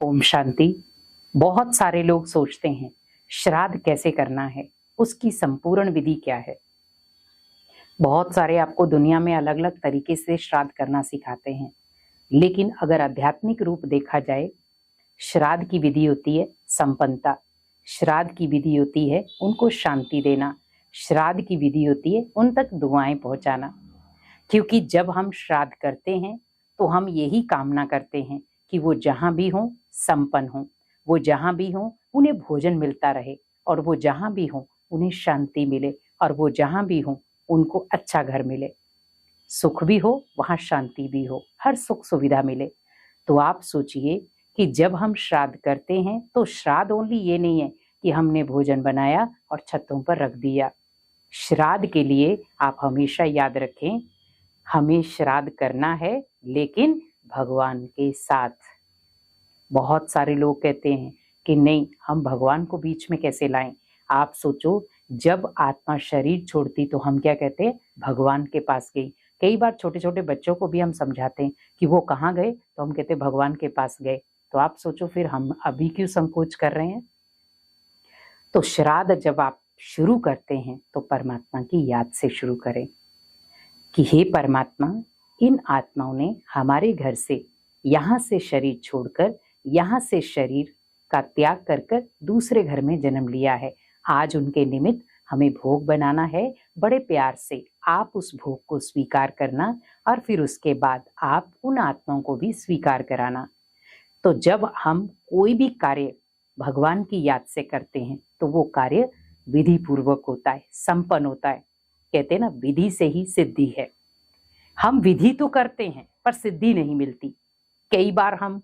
ओम शांति। बहुत सारे लोग सोचते हैं श्राद्ध कैसे करना है, उसकी संपूर्ण विधि क्या है। बहुत सारे आपको दुनिया में अलग अलग तरीके से श्राद्ध करना सिखाते हैं, लेकिन अगर आध्यात्मिक रूप देखा जाए, श्राद्ध की विधि होती है संपन्नता, श्राद्ध की विधि होती है उनको शांति देना, श्राद्ध की विधि होती है उन तक दुआएं पहुंचाना। क्योंकि जब हम श्राद्ध करते हैं तो हम यही कामना करते हैं कि वो जहां भी हों संपन्न हों, वो जहां भी हों उन्हें भोजन मिलता रहे, और वो जहां भी हों उन्हें शांति मिले, और वो जहां भी हों उनको अच्छा घर मिले, सुख भी हो वहां शांति भी हो, हर सुख सुविधा मिले। तो आप सोचिए कि जब हम श्राद्ध करते हैं तो श्राद्ध ओनली ये नहीं है कि हमने भोजन बनाया और छतों पर रख दिया। श्राद्ध के लिए आप हमेशा याद रखें, हमें श्राद्ध करना है लेकिन भगवान के साथ। बहुत सारे लोग कहते हैं कि नहीं, हम भगवान को बीच में कैसे लाएं। आप सोचो, जब आत्मा शरीर छोड़ती तो हम क्या कहते हैं, भगवान के पास गई। कई बार छोटे छोटे बच्चों को भी हम समझाते हैं कि वो कहाँ गए, तो हम कहते हैं भगवान के पास गए। तो आप सोचो फिर हम अभी क्यों संकोच कर रहे हैं। तो श्राद्ध जब आप शुरू करते हैं तो परमात्मा की याद से शुरू करें कि हे परमात्मा, इन आत्माओं ने हमारे घर से, यहाँ से शरीर छोड़कर, यहाँ से शरीर का त्याग कर कर दूसरे घर में जन्म लिया है। आज उनके निमित्त हमें भोग बनाना है। बड़े प्यार से आप उस भोग को स्वीकार करना, और फिर उसके बाद आप उन आत्माओं को भी स्वीकार कराना। तो जब हम कोई भी कार्य भगवान की याद से करते हैं तो वो कार्य विधि पूर्वक होता है, संपन्न होता है। कहते हैं ना, विधि से ही सिद्धि है। हम विधि तो करते हैं पर सिद्धि नहीं मिलती। कई बार हम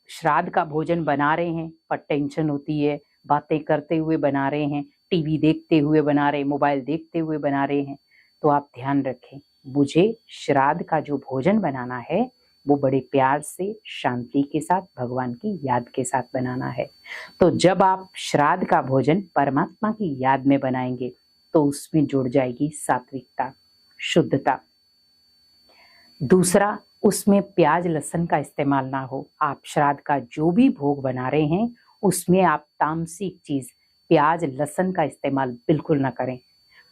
श्राद्ध का भोजन बना रहे हैं पर टेंशन होती है, बातें करते हुए बना रहे हैं, टीवी देखते हुए बना रहे हैं, मोबाइल देखते हुए बना रहे हैं। तो आप ध्यान रखें, मुझे श्राद्ध का जो भोजन बनाना है वो बड़े प्यार से, शांति के साथ, भगवान की याद के साथ बनाना है। तो जब आप श्राद्ध का भोजन परमात्मा की याद में बनाएंगे तो उसमें जुड़ जाएगी सात्विकता, शुद्धता। दूसरा, उसमें प्याज लहसुन का इस्तेमाल ना हो। आप श्राद्ध का जो भी भोग बना रहे हैं उसमें आप तामसिक चीज प्याज लहसुन का इस्तेमाल बिल्कुल ना करें।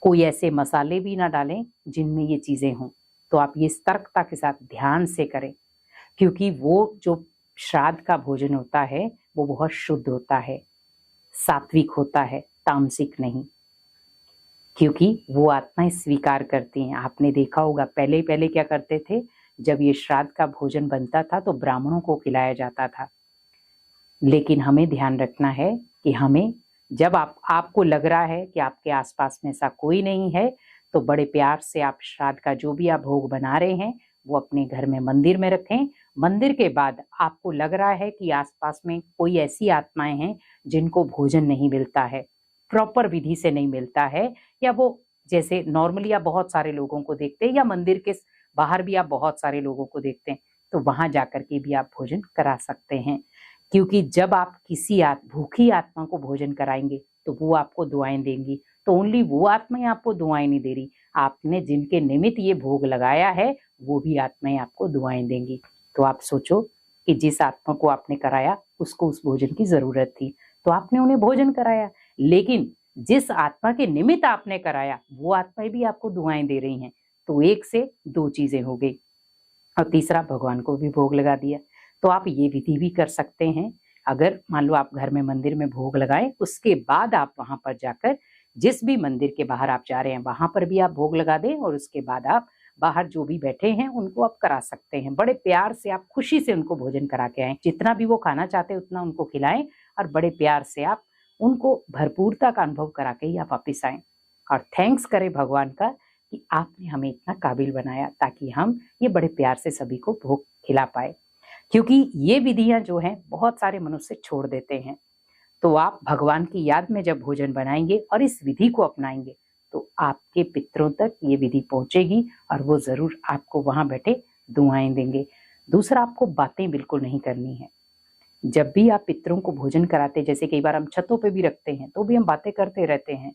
कोई ऐसे मसाले भी ना डालें जिनमें ये चीजें हों। तो आप ये सतर्कता के साथ ध्यान से करें, क्योंकि वो जो श्राद्ध का भोजन होता है वो बहुत शुद्ध होता है, सात्विक होता है, तामसिक नहीं। क्योंकि वो आत्माएं स्वीकार करती हैं। आपने देखा होगा पहले पहले क्या करते थे, जब ये श्राद्ध का भोजन बनता था तो ब्राह्मणों को खिलाया जाता था। लेकिन हमें ध्यान रखना है कि हमें, जब आपको लग रहा है कि आपके आसपास में ऐसा कोई नहीं है, तो बड़े प्यार से आप श्राद्ध का जो भी आप भोग बना रहे हैं वो अपने घर में मंदिर में रखें। मंदिर के बाद आपको लग रहा है कि आसपास में कोई ऐसी आत्माएं हैं जिनको भोजन नहीं मिलता है, प्रॉपर विधि से नहीं मिलता है, या वो जैसे नॉर्मली आप बहुत सारे लोगों को देखते हैं, या मंदिर के बाहर भी आप बहुत सारे लोगों को देखते हैं, तो वहां जाकर के भी आप भोजन करा सकते हैं। क्योंकि जब आप किसी भूखी आत्मा को भोजन कराएंगे तो वो आपको दुआएं देंगी। तो ओनली वो आत्माएं आपको दुआएं नहीं दे रही, आपने जिनके निमित्त ये भोग लगाया है वो भी आत्माएं आपको दुआएं देंगी। तो आप सोचो कि जिस आत्मा को आपने कराया उसको उस भोजन की जरूरत थी, तो आपने उन्हें भोजन कराया। लेकिन जिस आत्मा के निमित्त आपने कराया वो आत्माएं भी आपको दुआएं दे रही हैं। तो एक से दो चीजें हो गई। और तीसरा, भगवान को भी भोग लगा दिया। तो आप ये विधि भी कर सकते हैं। अगर मान लो आप घर में मंदिर में भोग लगाएं, उसके बाद आप वहां पर जाकर, जिस भी मंदिर के बाहर आप जा रहे हैं वहां पर भी आप भोग लगा दें, और उसके बाद आप बाहर जो भी बैठे हैं उनको आप करा सकते हैं। बड़े प्यार से आप खुशी से उनको भोजन करा के आए, जितना भी वो खाना चाहते हैं उतना उनको खिलाएं, और बड़े प्यार से आप उनको भरपूरता का अनुभव करा के ही आप वापिस आए। और थैंक्स करें भगवान का कि आपने हमें इतना काबिल बनाया ताकि हम ये बड़े प्यार से सभी को भोग खिला पाए। क्योंकि ये विधियां जो हैं बहुत सारे मनुष्य छोड़ देते हैं। तो आप भगवान की याद में जब भोजन बनाएंगे और इस विधि को अपनाएंगे तो आपके पितरों तक ये विधि पहुंचेगी, और वो जरूर आपको वहां बैठे दुआएं देंगे। दूसरा, आपको बातें बिल्कुल नहीं करनी है। जब भी आप पितरों को भोजन कराते, जैसे कई बार हम छतों पे भी रखते हैं तो भी हम बातें करते रहते हैं,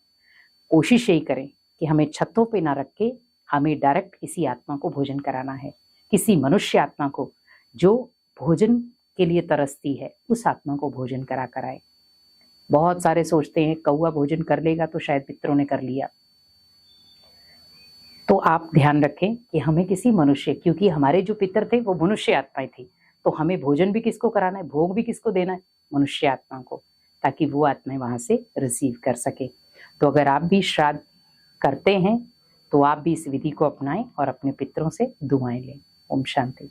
कोशिश यही करें कि हमें छतों पे ना रख के हमें डायरेक्ट किसी आत्मा को भोजन कराना है, किसी मनुष्य आत्मा को जो भोजन के लिए तरसती है उस आत्मा को भोजन करा कराए। बहुत सारे सोचते हैं कौवा भोजन कर लेगा तो शायद पितरों ने कर लिया। तो आप ध्यान रखें कि हमें किसी मनुष्य, क्योंकि हमारे जो पितर थे वो मनुष्य आत्माएं थी, तो हमें भोजन भी किसको कराना है, भोग भी किसको देना है, मनुष्य आत्मा को, ताकि वो आत्माएं वहां से रिसीव कर सके। तो अगर आप भी श्राद्ध करते हैं तो आप भी इस विधि को अपनाएं और अपने पितरों से दुआएं लें। ओम शांति।